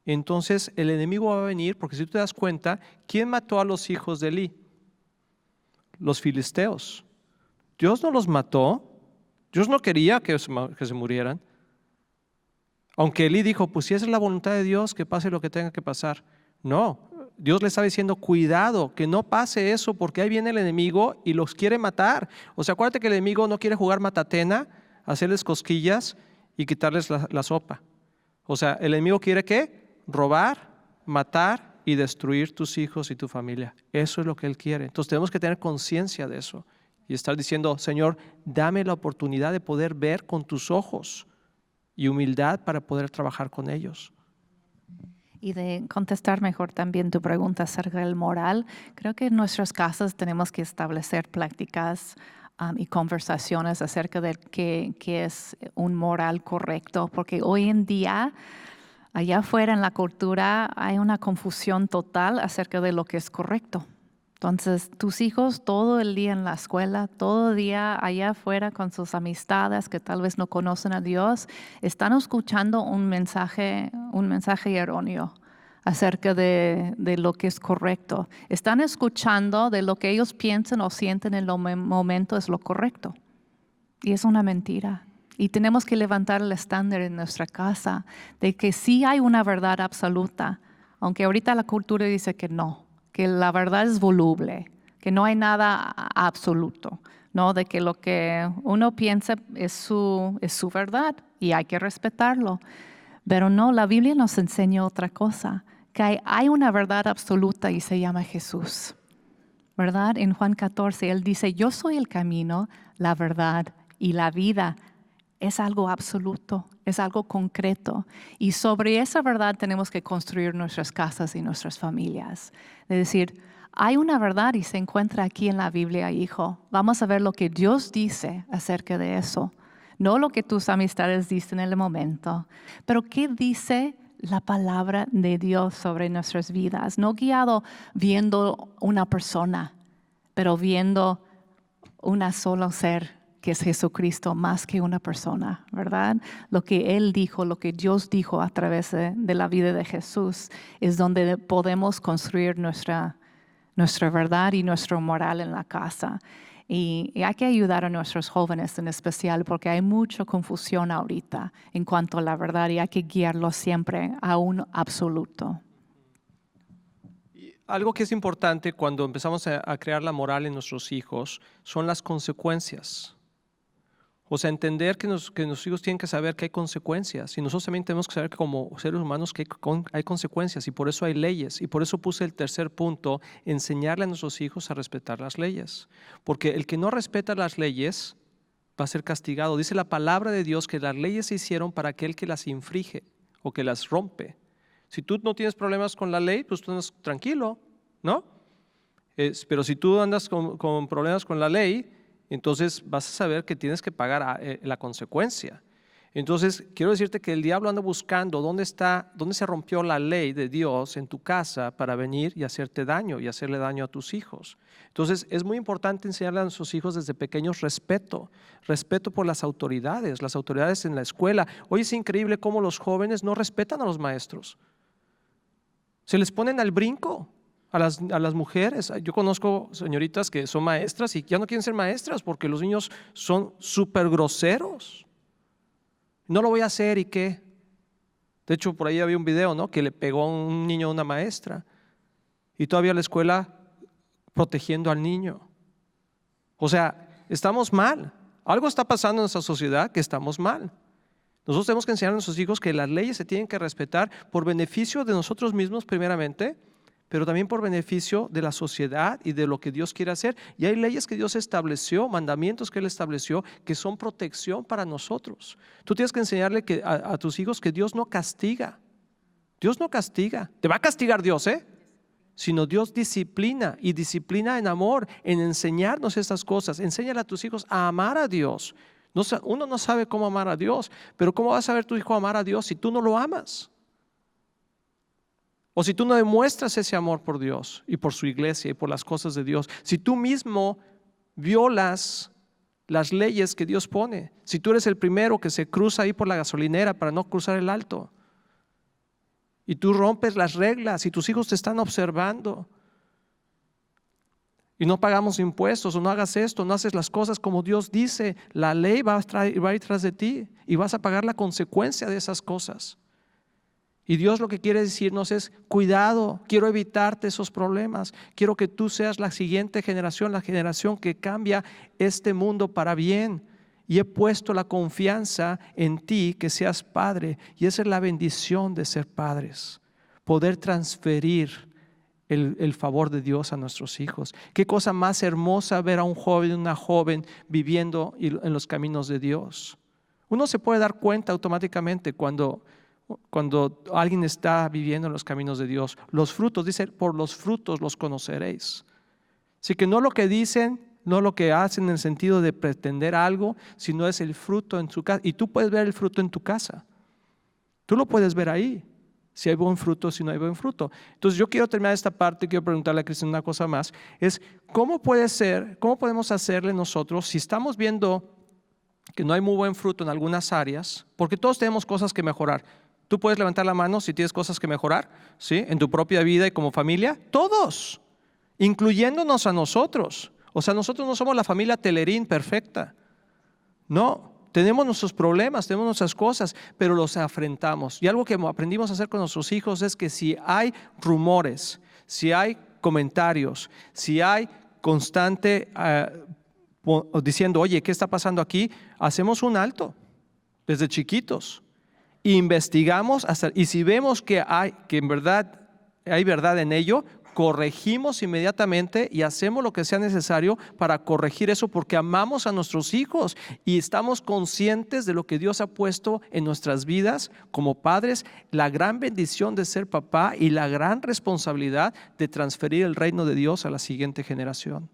entonces el enemigo va a venir, porque si tú te das cuenta, ¿quién mató a los hijos de Elí? Los filisteos. Dios no los mató. Dios no quería que se murieran. Aunque Elí dijo, pues si esa es la voluntad de Dios, que pase lo que tenga que pasar. No, Dios le estaba diciendo, cuidado, que no pase eso, porque ahí viene el enemigo y los quiere matar. O sea, acuérdate que el enemigo no quiere jugar matatena, hacerles cosquillas y quitarles la sopa. O sea, el enemigo quiere ¿qué? Robar, matar y destruir tus hijos y tu familia. Eso es lo que él quiere. Entonces tenemos que tener conciencia de eso. Y estar diciendo, Señor, dame la oportunidad de poder ver con tus ojos y humildad para poder trabajar con ellos. Y de contestar mejor también tu pregunta acerca del moral, creo que en nuestras casas tenemos que establecer prácticas y conversaciones acerca de qué es un moral correcto, porque hoy en día, allá afuera en la cultura, hay una confusión total acerca de lo que es correcto. Entonces, tus hijos todo el día en la escuela, todo el día allá afuera con sus amistades que tal vez no conocen a Dios, están escuchando un mensaje erróneo acerca de lo que es correcto. Están escuchando de lo que ellos piensan o sienten en el momento es lo correcto. Y es una mentira. Y tenemos que levantar el estándar en nuestra casa de que sí hay una verdad absoluta, aunque ahorita la cultura dice que no, que la verdad es voluble, que no hay nada absoluto, ¿no? De que lo que uno piensa es su verdad y hay que respetarlo. Pero no, la Biblia nos enseña otra cosa, que hay una verdad absoluta y se llama Jesús. ¿verdad? En Juan 14, Él dice, yo soy el camino, la verdad y la vida. Es algo absoluto, es algo concreto. Y sobre esa verdad tenemos que construir nuestras casas y nuestras familias. Es decir, hay una verdad y se encuentra aquí en la Biblia, hijo. Vamos a ver lo que Dios dice acerca de eso. No lo que tus amistades dicen en el momento, pero qué dice la palabra de Dios sobre nuestras vidas. No guiado viendo una persona, pero viendo una sola ser, que es Jesucristo, más que una persona, ¿verdad? Lo que Él dijo, lo que Dios dijo a través de la vida de Jesús, es donde podemos construir nuestra verdad y nuestro moral en la casa. Y hay que ayudar a nuestros jóvenes en especial porque hay mucha confusión ahorita en cuanto a la verdad y hay que guiarlos siempre a un absoluto. Y algo que es importante cuando empezamos a crear la moral en nuestros hijos son las consecuencias. O sea, entender que nuestros hijos tienen que saber que hay consecuencias y nosotros también tenemos que saber que como seres humanos que hay consecuencias y por eso hay leyes y por eso puse el tercer punto, enseñarle a nuestros hijos a respetar las leyes. Porque el que no respeta las leyes va a ser castigado. Dice la palabra de Dios que las leyes se hicieron para aquel que las infringe o que las rompe. Si tú no tienes problemas con la ley, pues tú andas tranquilo, ¿no? Pero si tú andas con problemas con la ley, entonces vas a saber que tienes que pagar la consecuencia. Entonces, quiero decirte que el diablo anda buscando dónde se rompió la ley de Dios en tu casa para venir y hacerte daño y hacerle daño a tus hijos. Entonces, es muy importante enseñarle a nuestros hijos desde pequeños respeto por las autoridades en la escuela. Hoy es increíble cómo los jóvenes no respetan a los maestros. Se les ponen al brinco. A las mujeres, yo conozco señoritas que son maestras y ya no quieren ser maestras porque los niños son súper groseros. No lo voy a hacer y qué. De hecho, por ahí había un video, ¿no? Que le pegó a un niño a una maestra y todavía la escuela protegiendo al niño. O sea, estamos mal. Algo está pasando en nuestra sociedad que estamos mal. Nosotros tenemos que enseñar a nuestros hijos que las leyes se tienen que respetar por beneficio de nosotros mismos primeramente, pero también por beneficio de la sociedad y de lo que Dios quiere hacer. Y hay leyes que Dios estableció, mandamientos que Él estableció, que son protección para nosotros. Tú tienes que enseñarle a tus hijos que Dios no castiga. Dios no castiga. Te va a castigar Dios, sino Dios disciplina, y disciplina en amor, en enseñarnos estas cosas. Enséñale a tus hijos a amar a Dios. Uno no sabe cómo amar a Dios, pero ¿cómo va a saber tu hijo amar a Dios si tú no lo amas? O si tú no demuestras ese amor por Dios y por su iglesia y por las cosas de Dios, si tú mismo violas las leyes que Dios pone, si tú eres el primero que se cruza ahí por la gasolinera para no cruzar el alto y tú rompes las reglas y tus hijos te están observando y no pagamos impuestos o no hagas esto, no haces las cosas como Dios dice, la ley va a ir tras de ti y vas a pagar la consecuencia de esas cosas. Y Dios lo que quiere decirnos es, cuidado, quiero evitarte esos problemas, quiero que tú seas la siguiente generación, la generación que cambia este mundo para bien. Y he puesto la confianza en ti que seas padre, y esa es la bendición de ser padres, poder transferir el favor de Dios a nuestros hijos. Qué cosa más hermosa ver a un joven, una joven viviendo en los caminos de Dios. Uno se puede dar cuenta automáticamente cuando alguien está viviendo en los caminos de Dios. Los frutos, dice, por los frutos los conoceréis. Así que no lo que dicen, no lo que hacen en el sentido de pretender algo, sino es el fruto en su casa. Y tú puedes ver el fruto en tu casa. Tú lo puedes ver ahí, si hay buen fruto, si no hay buen fruto. Entonces yo quiero terminar esta parte, quiero preguntarle a Cristian una cosa más, es cómo podemos hacerle nosotros, si estamos viendo que no hay muy buen fruto en algunas áreas, porque todos tenemos cosas que mejorar. Tú puedes levantar la mano si tienes cosas que mejorar, ¿sí? En tu propia vida y como familia, todos, incluyéndonos a nosotros. O sea, nosotros no somos la familia Telerín perfecta. No, tenemos nuestros problemas, tenemos nuestras cosas, pero los afrontamos. Y algo que aprendimos a hacer con nuestros hijos es que si hay rumores, si hay comentarios, si hay constante diciendo, oye, ¿qué está pasando aquí? Hacemos un alto desde chiquitos. Investigamos y si vemos que en verdad hay verdad en ello, corregimos inmediatamente y hacemos lo que sea necesario para corregir eso porque amamos a nuestros hijos y estamos conscientes de lo que Dios ha puesto en nuestras vidas como padres, la gran bendición de ser papá y la gran responsabilidad de transferir el reino de Dios a la siguiente generación.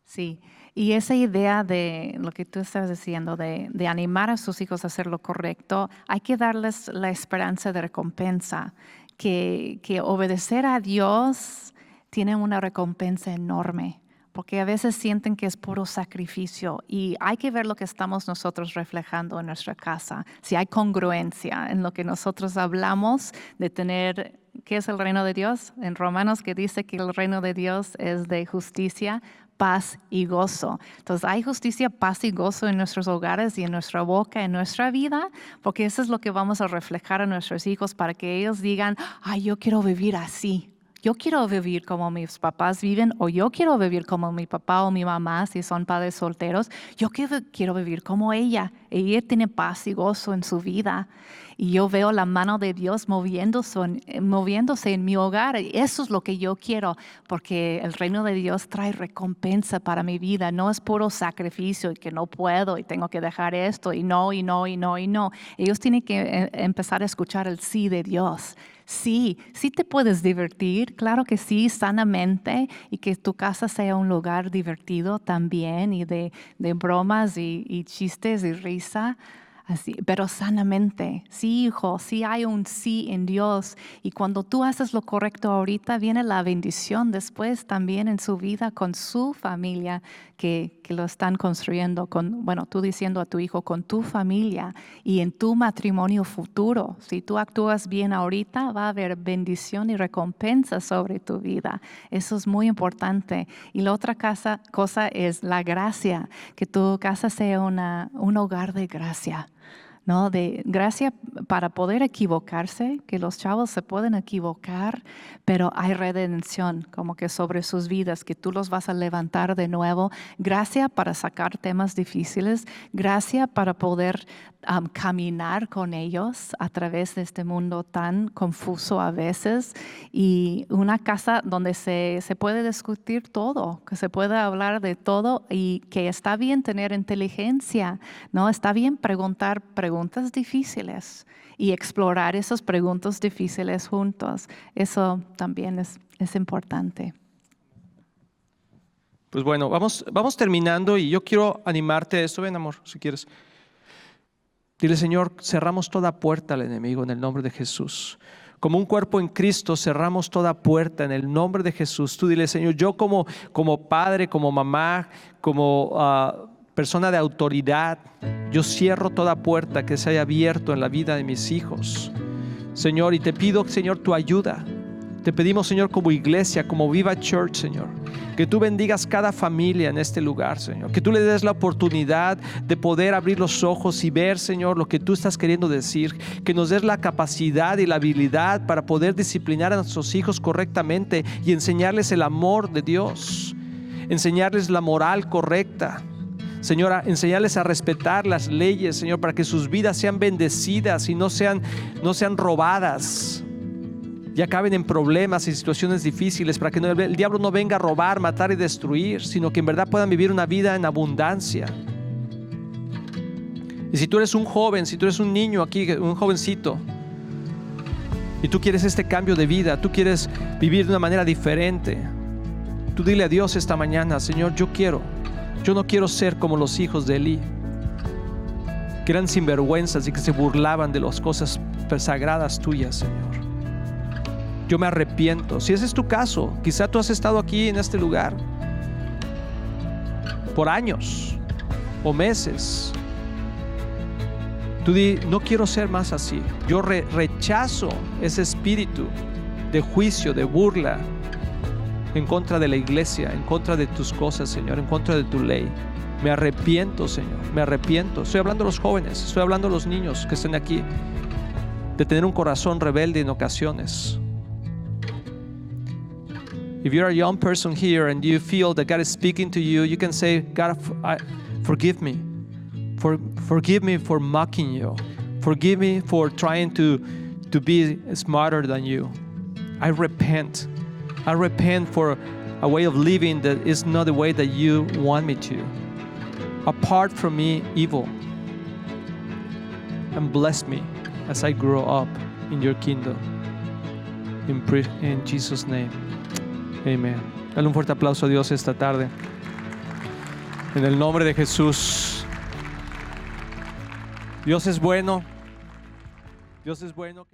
Sí, y esa idea de lo que tú estás diciendo, de animar a sus hijos a hacer lo correcto, hay que darles la esperanza de recompensa, que obedecer a Dios tiene una recompensa enorme, porque a veces sienten que es puro sacrificio y hay que ver lo que estamos nosotros reflejando en nuestra casa, si hay congruencia en lo que nosotros hablamos de tener. ¿Qué es el reino de Dios? En Romanos que dice que el reino de Dios es de justicia, paz y gozo. Entonces hay justicia, paz y gozo en nuestros hogares y en nuestra boca, en nuestra vida, porque eso es lo que vamos a reflejar a nuestros hijos para que ellos digan, ay, yo quiero vivir así. Yo quiero vivir como mis papás viven o yo quiero vivir como mi papá o mi mamá si son padres solteros. Yo quiero vivir como ella. Ella tiene paz y gozo en su vida. Y yo veo la mano de Dios moviéndose en mi hogar. Y eso es lo que yo quiero, porque el reino de Dios trae recompensa para mi vida. No es puro sacrificio y que no puedo y tengo que dejar esto y no, y no, y no, y no. Ellos tienen que empezar a escuchar el sí de Dios. Sí te puedes divertir, claro que sí, sanamente, y que tu casa sea un lugar divertido también y de bromas y chistes y risa. Así, pero sanamente, sí, hijo, sí hay un sí en Dios. Y cuando tú haces lo correcto ahorita, viene la bendición después también en su vida con su familia que lo están construyendo, tú diciendo a tu hijo, con tu familia y en tu matrimonio futuro. Si tú actúas bien ahorita, va a haber bendición y recompensa sobre tu vida. Eso es muy importante. Y la otra cosa es la gracia, que tu casa sea un hogar de gracia. ¿No? De gracia para poder equivocarse, que los chavos se pueden equivocar, pero hay redención como que sobre sus vidas, que tú los vas a levantar de nuevo. Gracia para sacar temas difíciles, gracia para poder caminar con ellos a través de este mundo tan confuso a veces, y una casa donde se puede discutir todo, que se puede hablar de todo y que está bien tener inteligencia, ¿no? Está bien preguntar preguntas difíciles y explorar esas preguntas difíciles juntos. Eso también es importante. Pues bueno, vamos terminando y yo quiero animarte a esto. Ven, amor, si quieres. Dile, Señor, cerramos toda puerta al enemigo en el nombre de Jesús. Como un cuerpo en Cristo, cerramos toda puerta en el nombre de Jesús. Tú dile, Señor, yo como padre, como mamá, como persona de autoridad, yo cierro toda puerta que se haya abierto en la vida de mis hijos. Señor, y te pido, Señor, tu ayuda. Te pedimos, Señor, como iglesia, como Viva Church, Señor, que tú bendigas cada familia en este lugar, Señor. Que tú le des la oportunidad de poder abrir los ojos y ver, Señor, lo que tú estás queriendo decir. Que nos des la capacidad y la habilidad para poder disciplinar a nuestros hijos correctamente y enseñarles el amor de Dios. Enseñarles la moral correcta. Señora, enseñarles a respetar las leyes, Señor, para que sus vidas sean bendecidas y no sean robadas. Y acaben en problemas y situaciones difíciles, para que el diablo no venga a robar, matar y destruir, sino que en verdad puedan vivir una vida en abundancia. Y si tú eres un joven, si tú eres un niño aquí, un jovencito, y tú quieres este cambio de vida, tú quieres vivir de una manera diferente, tú dile a Dios esta mañana, Señor, yo no quiero ser como los hijos de Elí, que eran sinvergüenzas y que se burlaban de las cosas sagradas tuyas, Señor. Yo me arrepiento. Si ese es tu caso, quizá tú has estado aquí en este lugar por años o meses. Tú di, no quiero ser más así. Yo rechazo ese espíritu de juicio, de burla en contra de la iglesia, en contra de tus cosas, Señor, en contra de tu ley. Me arrepiento, Señor, me arrepiento. Estoy hablando a los jóvenes, estoy hablando a los niños que estén aquí, de tener un corazón rebelde en ocasiones. If you're a young person here and you feel that God is speaking to you, you can say, God, forgive me. Forgive me for mocking you. Forgive me for trying to be smarter than you. I repent. I repent for a way of living that is not the way that you want me to. Apart from me, evil. And bless me as I grow up in your kingdom. In Jesus' name. Amen. Dale un fuerte aplauso a Dios esta tarde. En el nombre de Jesús. Dios es bueno. Dios es bueno.